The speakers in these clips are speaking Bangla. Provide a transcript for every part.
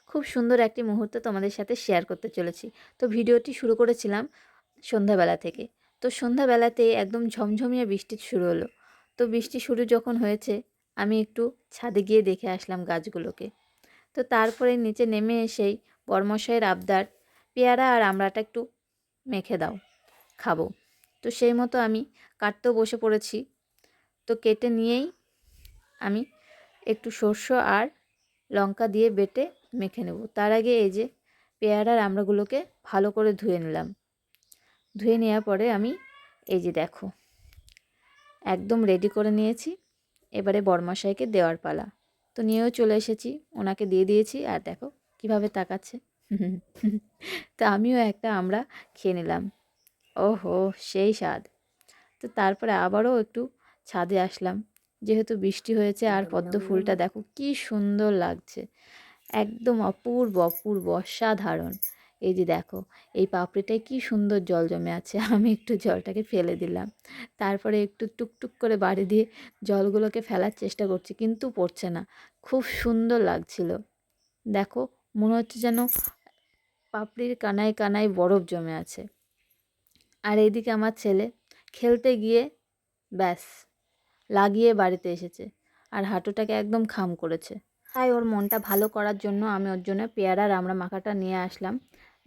খুব সুন্দর একটি মুহূর্ত তোমাদের সাথে শেয়ার করতে চলেছি। তো ভিডিওটি শুরু করেছিলাম সন্ধ্যাবেলা থেকে। তো সন্ধ্যাবেলাতে একদম ঝমঝমিয়ে বৃষ্টি শুরু হলো। তো বৃষ্টি শুরু যখন হয়েছে আমি একটু ছাদে গিয়ে দেখে আসলাম গাছগুলোকে। তো তারপরে নিচে নেমে এসেই বরমশাইয়ের আবদার, পেয়ারা আর আমড়াটা একটু মেখে দাও, খাবো। তো সেই মতো আমি কাটতেও বসে পড়েছি। তো কেটে নিয়েই আমি একটু সর্ষে আর লঙ্কা দিয়ে বেটে মেখে নেব। তার আগে এই যে পেয়ারার আমড়াগুলোকে ভালো করে ধুয়ে নিলাম। ধুয়ে নেওয়ার পরে আমি এই যে দেখো একদম রেডি করে নিয়েছি। এবারে বরমশাইকে দেওয়ার পালা। তো নিয়েও চলে এসেছি, ওনাকে দিয়ে দিয়েছি। আর দেখো কিভাবে তাকাচ্ছে। তো আমিও একটা আমড়া খেয়ে নিলাম। ওহো, সেই স্বাদ। তো তারপরে আবারও একটু ছাদে আসলাম, যেহেতু বৃষ্টি হয়েছে। আর পদ্ম ফুলটা দেখো কি সুন্দর লাগছে, একদম অপূর্ব অপূর্ব অসাধারণ। এই যে দেখো এই পাপড়িটায় কি সুন্দর জল জমে আছে। আমি একটু জলটাকে ফেলে দিলাম, তারপরে একটু টুকটুক করে বাড়ি দিয়ে জলগুলোকে ফেলার চেষ্টা করছি, কিন্তু পড়ছে না। খুব সুন্দর লাগছিল। দেখো মনে হচ্ছে যেন পাপড়ির কানায় কানায় বরফ জমে আছে। আর এইদিকে আমার ছেলে খেলতে গিয়ে ব্যাস লাগিয়ে বাড়িতে এসেছে আর হাঁটুটাকে একদম খাম করেছে। তাই ওর মনটা ভালো করার জন্য আমি ওর জন্য পেয়ারা আর আমড়া মাখাটা নিয়ে আসলাম,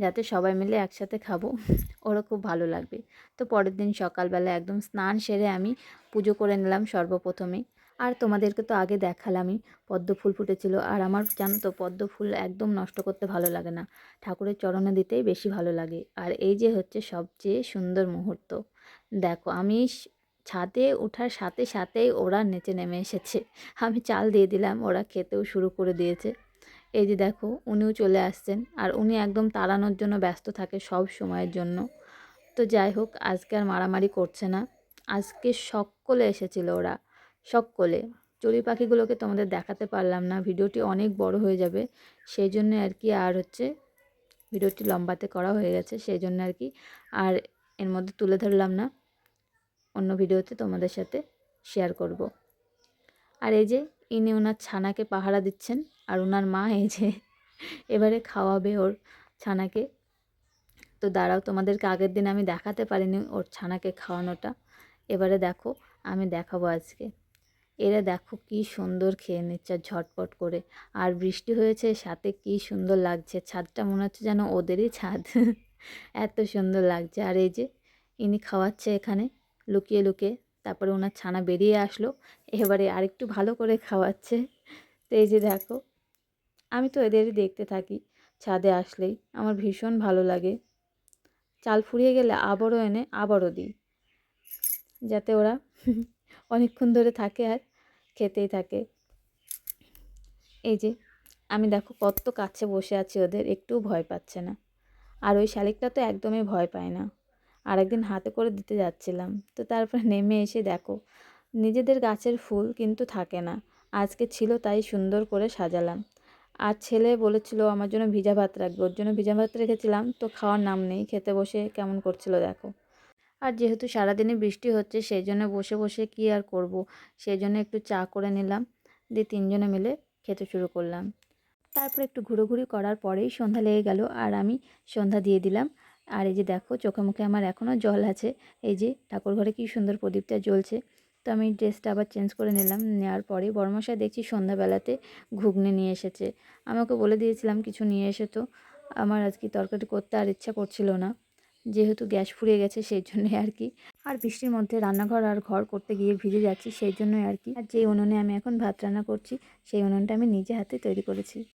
যাতে সবাই মিলে একসাথে খাবো। ওরও খুব ভালো লাগবে। তো পরের দিন সকালবেলা একদম স্নান সেরে আমি পুজো করে নিলাম সর্বপ্রথমেই। আর তোমাদেরকে তো আগে দেখালামই পদ্ম ফুল ফুটেছিল। আর আমার জানো তো পদ্ম ফুল একদম নষ্ট করতে ভালো লাগে না, ঠাকুরের চরণে দিতেই বেশি ভালো লাগে। আর এই যে হচ্ছে সবচেয়ে সুন্দর মুহূর্ত, দেখো আমি ছাদে ওঠার সাথে সাথেই ওরা নিচে নেমে এসেছে। আমি চাল দিয়ে দিলাম, ওরা খেতেও শুরু করে দিয়েছে। এই যে দেখো উনিও চলে আসছেন, আর উনি একদম তাড়ানোর জন্য ব্যস্ত থাকে সব সময়ের জন্য। তো যাই হোক, আজকে আর মারামারি করছে না। আজকে সকলে এসেছিল, ওরা সকলে। চড়ুই পাখিগুলোকে তোমাদের দেখাতে পারলাম না, ভিডিওটি অনেক বড় হয়ে যাবে। সেই জন্য আর কি, আর হচ্ছে ভিডিওটি লম্বাতে করা হয়ে গেছে, সেই জন্য আর কি আর এর মধ্যে তুলে ধরলাম না। অন্য ভিডিওতে তোমাদের সাথে শেয়ার করব। আর এই যে ইনি ওনার ছানাকে পাহারা দিচ্ছেন, আর ওনার মা এই যে এবারে খাওয়াবে ওর ছানাকে। তো দাঁড়াও, তোমাদেরকে আগের দিন আমি দেখাতে পারিনি ওর ছানাকে খাওয়ানোটা। এবারে দেখো আমি দেখাবো আজকে। এরা দেখো কি সুন্দর খেয়ে নিচ্ছে ঝটপট করে। আর বৃষ্টি হয়েছে সাথে, কি সুন্দর লাগছে। ছাদটা মনে হচ্ছে যেন ওদেরই ছাদ। এত সুন্দর লাগছে। আর এই যে ইনি খাওয়াচ্ছে এখানে লুকিয়ে লুকিয়ে। তারপরে ওনার ছানা বেরিয়ে আসলো, এবারে আরেকটু ভালো করে খাওয়াচ্ছে। তো এই যে দেখো, আমি তো এদেরই দেখতে থাকি ছাদে আসলেই, আমার ভীষণ ভালো লাগে। চাল ফুরিয়ে গেলে আবারও এনে আবারও দিই, যাতে ওরা অনেকক্ষণ ধরে থাকে আর খেতেই থাকে। এই যে আমি দেখো কত কাছে বসে আছি, ওদের একটুও ভয় পাচ্ছে না। আর ওই শালিকটা তো একদমই ভয় পায় না। আর একদিন হাতে করে দিতে যাচ্ছিলাম, তো তারপর নেমে এসে দেখো নিজেদের গাছের ফুল কিন্তু থাকে না, আজকে ছিল তাই সুন্দর করে সাজালাম। আর ছেলে বলেছিল আমার জন্য ভিজা ভাত রাখবে, ওর জন্য ভিজা ভাত রেখেছিলাম, তো খাওয়ার নাম নেই, খেতে বসে কেমন করছিল দেখো। আর যেহেতু সারাদিনই বৃষ্টি হচ্ছে, সেই জন্য বসে বসে কি আর করব, সেই জন্য একটু চা করে নিলাম, দিয়ে তিনজনে মিলে খেতে শুরু করলাম। তারপর একটু ঘুরোঘুরি করার পরেই সন্ধ্যা লেগে গেল, আর আমি সন্ধ্যা দিয়ে দিলাম। আর এই যে দেখো চোখে মুখে আমার এখনও জল আছে। এই যে ঠাকুর ঘরে কি সুন্দর প্রদীপটা জ্বলছে। তো আমি ড্রেসটা আবার চেঞ্জ করে নিলাম। নেওয়ার পরে বড়মশাই দেখছি সন্ধ্যাবেলাতে ঘুগনি নিয়ে এসেছে। আমাকে বলে দিয়েছিলাম কিছু নিয়ে এসে, তো আমার আজকে তরকারি করতে আর ইচ্ছা করছিল না, যেহেতু গ্যাস ফুরিয়ে গেছে সেই জন্যই আর কি। আর বৃষ্টির মধ্যে রান্নাঘর আর ঘর করতে গিয়ে ভিজে যাচ্ছি, সেই জন্যই আর কি। আর যেই উনুনে আমি এখন ভাত রান্না করছি, সেই উনুনটা আমি নিজে হাতে তৈরি করেছি।